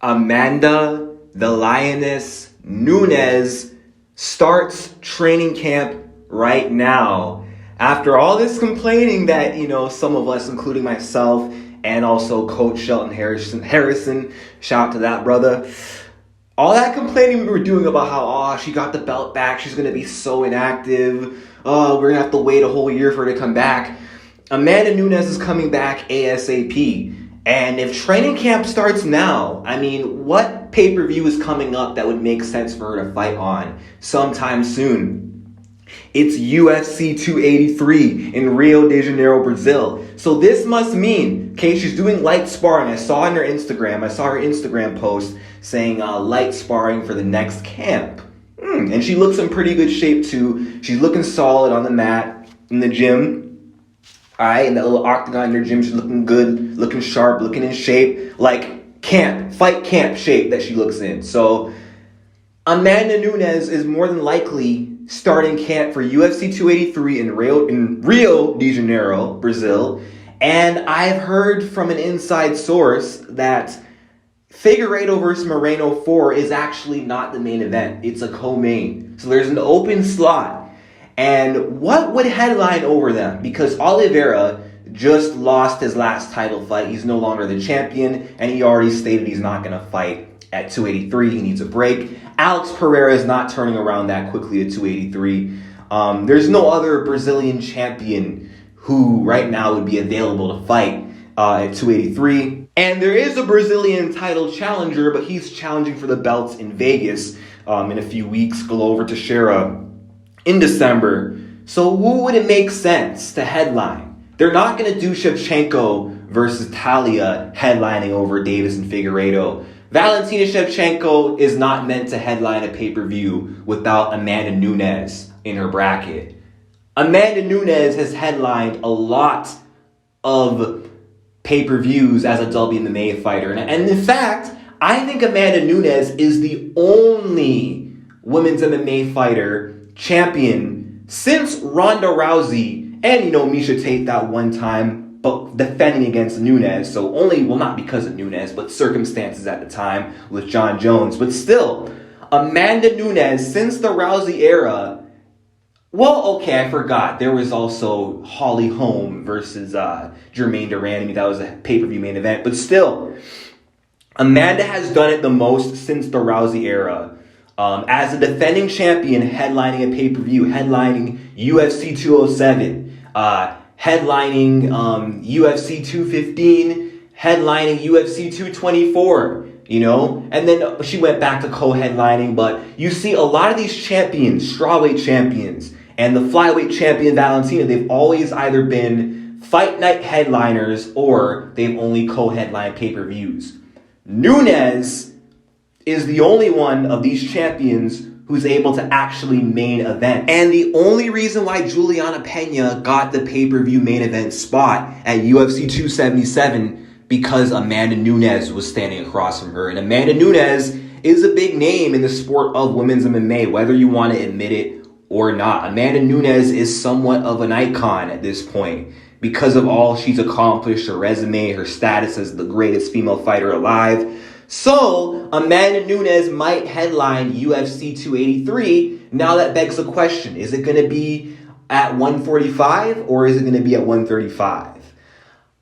Amanda, the Lioness, Nunes starts training camp right now. After all this complaining that, some of us, including myself, and also Coach Shelton Harrison, shout out to that brother. All that complaining we were doing about how, she got the belt back, she's going to be so inactive, we're going to have to wait a whole year for her to come back. Amanda Nunes is coming back ASAP. And if training camp starts now, what pay-per-view is coming up that would make sense for her to fight on sometime soon? It's UFC 283 in Rio de Janeiro, Brazil. So this must mean, she's doing light sparring. I saw her Instagram post saying light sparring for the next camp. And she looks in pretty good shape too. She's looking solid on the mat in the gym. All right, in that little octagon in her gym, she's looking good, looking sharp, looking in shape, like fight camp shape that she looks in. So Amanda Nunes is more than likely starting camp for UFC 283 in Rio de Janeiro, Brazil. And I've heard from an inside source that Figueiredo versus Moreno 4 is actually not the main event. It's a co-main. So there's an open slot. And what would headline over them? Because Oliveira just lost his last title fight. He's no longer the champion, and he already stated he's not going to fight at 283. He needs a break. Alex Pereira is not turning around that quickly at 283. There's no other Brazilian champion who right now would be available to fight at 283. And there is a Brazilian title challenger, but he's challenging for the belts in Vegas in a few weeks. Glover Teixeira in December. So who would it make sense to headline? They're not going to do Shevchenko versus Talia headlining over Davis and Figueiredo. Valentina Shevchenko is not meant to headline a pay-per-view without Amanda Nunes in her bracket. Amanda Nunes has headlined a lot of pay-per-views as a WMMA fighter. And in fact, I think Amanda Nunes is the only women's MMA fighter champion since Ronda Rousey and, Miesha Tate that one time, but defending against Nunes. So not because of Nunes, but circumstances at the time with John Jones. But still, Amanda Nunes, since the Rousey era, I forgot. There was also Holly Holm versus Jermaine Durand. That was a pay-per-view main event. But still, Amanda has done it the most since the Rousey era. As a defending champion, headlining a pay-per-view, headlining UFC 207, headlining UFC 215, headlining UFC 224, and then she went back to co-headlining. But you see a lot of these champions, strawweight champions, and the flyweight champion Valentina, they've always either been fight night headliners or they've only co-headlined pay-per-views. Nunes is the only one of these champions who's able to actually main event. And the only reason why Juliana Pena got the pay-per-view main event spot at UFC 277 because Amanda Nunes was standing across from her. And Amanda Nunes is a big name in the sport of women's MMA, whether you want to admit it or not. Amanda Nunes is somewhat of an icon at this point because of all she's accomplished, her resume, her status as the greatest female fighter alive. So, Amanda Nunes might headline UFC 283. Now that begs the question, is it going to be at 145 or is it going to be at 135?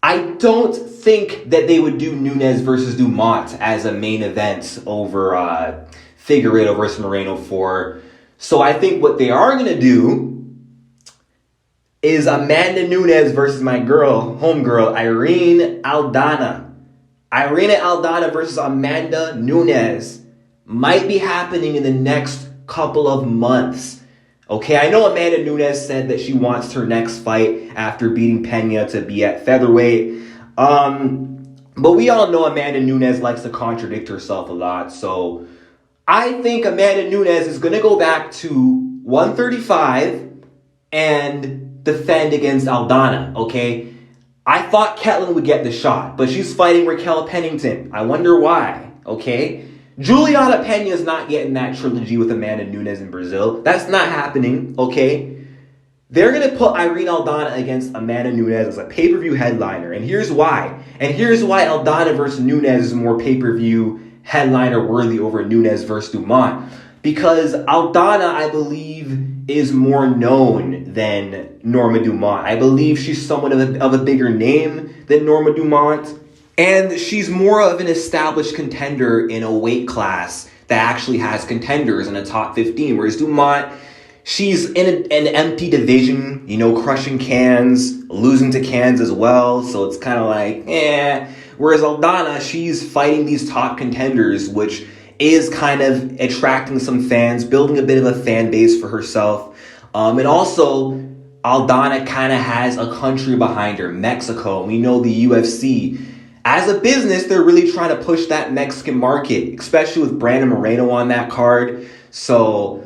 I don't think that they would do Nunes versus Dumont as a main event over Figueiredo versus Moreno 4. So I think what they are going to do is Amanda Nunes versus my homegirl, Irene Aldana. Irene Aldana versus Amanda Nunes might be happening in the next couple of months. Okay, I know Amanda Nunes said that she wants her next fight after beating Pena to be at featherweight. But we all know Amanda Nunes likes to contradict herself a lot. So I think Amanda Nunes is going to go back to 135 and defend against Aldana, okay? I thought Ketlin would get the shot, but she's fighting Raquel Pennington. I wonder why, okay? Juliana Pena is not getting that trilogy with Amanda Nunes in Brazil. That's not happening, okay? They're going to put Irene Aldana against Amanda Nunes as a pay-per-view headliner, and here's why. And here's why Aldana versus Nunes is more pay-per-view headliner worthy over Nunes versus Dumont. Because Aldana, I believe, is more known than Norma Dumont. I believe she's somewhat of a bigger name than Norma Dumont. And she's more of an established contender in a weight class that actually has contenders in the top 15. Whereas Dumont, she's in an empty division, crushing cans, losing to cans as well. So it's kind of like, Whereas Aldana, she's fighting these top contenders, which is kind of attracting some fans, building a bit of a fan base for herself. And also, Aldana kind of has a country behind her, Mexico. We know the UFC. As a business, they're really trying to push that Mexican market, especially with Brandon Moreno on that card. So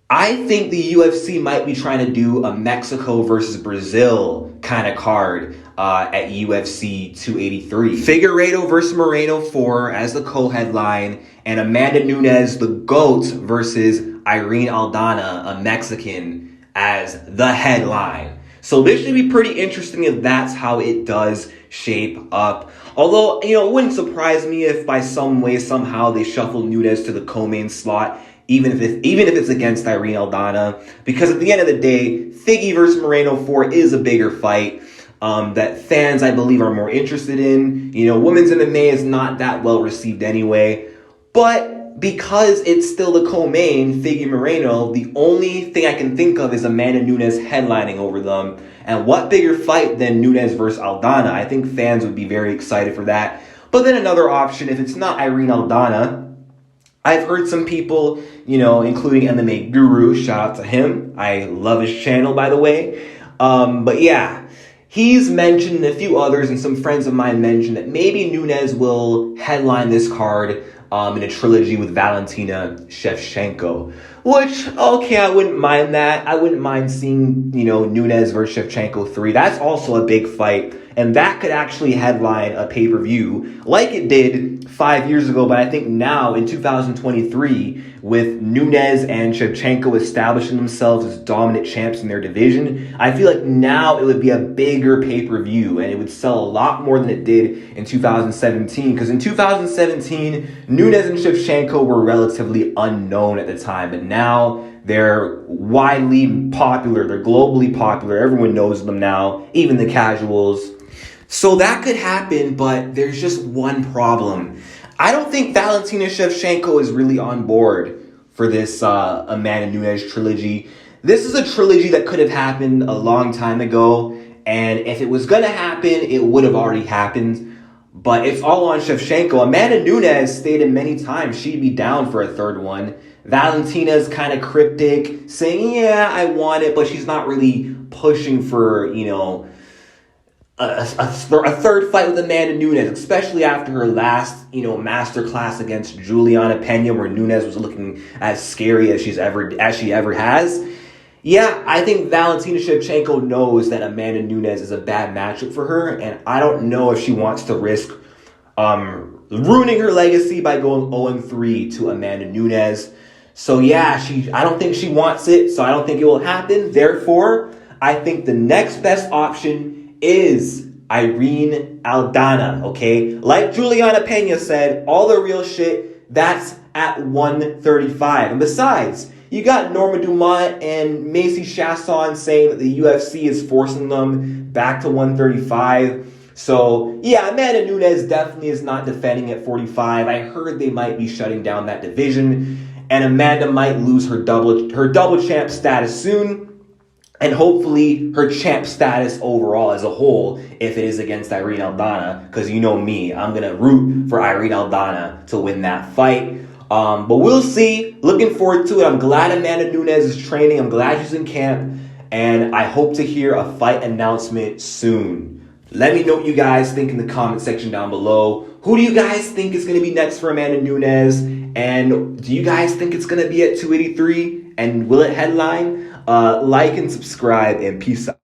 I think the UFC might be trying to do a Mexico versus Brazil kind of card at UFC 283. Figueiredo versus Moreno 4 as the co-headline, and Amanda Nunes, the GOAT, versus Irene Aldana, a Mexican, as the headline. So this should be pretty interesting if that's how it does shape up. Although, it wouldn't surprise me if by some way, somehow they shuffle Nunes to the co-main slot, even if it's against Irene Aldana, because at the end of the day, Figgy versus Moreno 4 is a bigger fight that fans, I believe, are more interested in. Women's MMA is not that well received anyway, but because it's still the co-main, Figgy Moreno, the only thing I can think of is Amanda Nunes headlining over them. And what bigger fight than Nunes versus Aldana? I think fans would be very excited for that. But then another option, if it's not Irene Aldana, I've heard some people, including MMA Guru, shout out to him. I love his channel, by the way. But yeah, he's mentioned, a few others and some friends of mine mentioned that maybe Nunes will headline this card in a trilogy with Valentina Shevchenko. Which, okay, I wouldn't mind that. I wouldn't mind seeing, Nunes versus Shevchenko 3. That's also a big fight. And that could actually headline a pay-per-view like it did 5 years ago. But I think now, in 2023, with Nunes and Shevchenko establishing themselves as dominant champs in their division, I feel like now it would be a bigger pay-per-view. And it would sell a lot more than it did in 2017. Because in 2017, Nunes and Shevchenko were relatively unknown at the time. But now they're widely popular. They're globally popular. Everyone knows them now, even the casuals. So that could happen, but there's just one problem. I don't think Valentina Shevchenko is really on board for this Amanda Nunes trilogy. This is a trilogy that could have happened a long time ago, and if it was going to happen, it would have already happened. But it's all on Shevchenko. Amanda Nunes stated many times she'd be down for a third one. Valentina's kind of cryptic, saying, yeah, I want it, but she's not really pushing for, a third fight with Amanda Nunes, especially after her last, masterclass against Juliana Pena, where Nunes was looking as scary as she ever has. Yeah, I think Valentina Shevchenko knows that Amanda Nunes is a bad matchup for her, and I don't know if she wants to risk ruining her legacy by going 0-3 to Amanda Nunes. So yeah, I don't think she wants it, so I don't think it will happen. Therefore, I think the next best option is Irene Aldana, okay? Like Juliana Pena said, all the real shit, that's at 135. And besides, you got Norma Dumont and Macy Chasson saying that the UFC is forcing them back to 135. So, yeah, Amanda Nunes definitely is not defending at 45. I heard they might be shutting down that division, and Amanda might lose her double champ status soon. And hopefully her champ status overall as a whole if it is against Irene Aldana. Because you know me, I'm going to root for Irene Aldana to win that fight. But we'll see. Looking forward to it. I'm glad Amanda Nunes is training. I'm glad she's in camp. And I hope to hear a fight announcement soon. Let me know what you guys think in the comment section down below. Who do you guys think is going to be next for Amanda Nunes? And do you guys think it's going to be at 283? And will it headline? Like and subscribe, and peace out.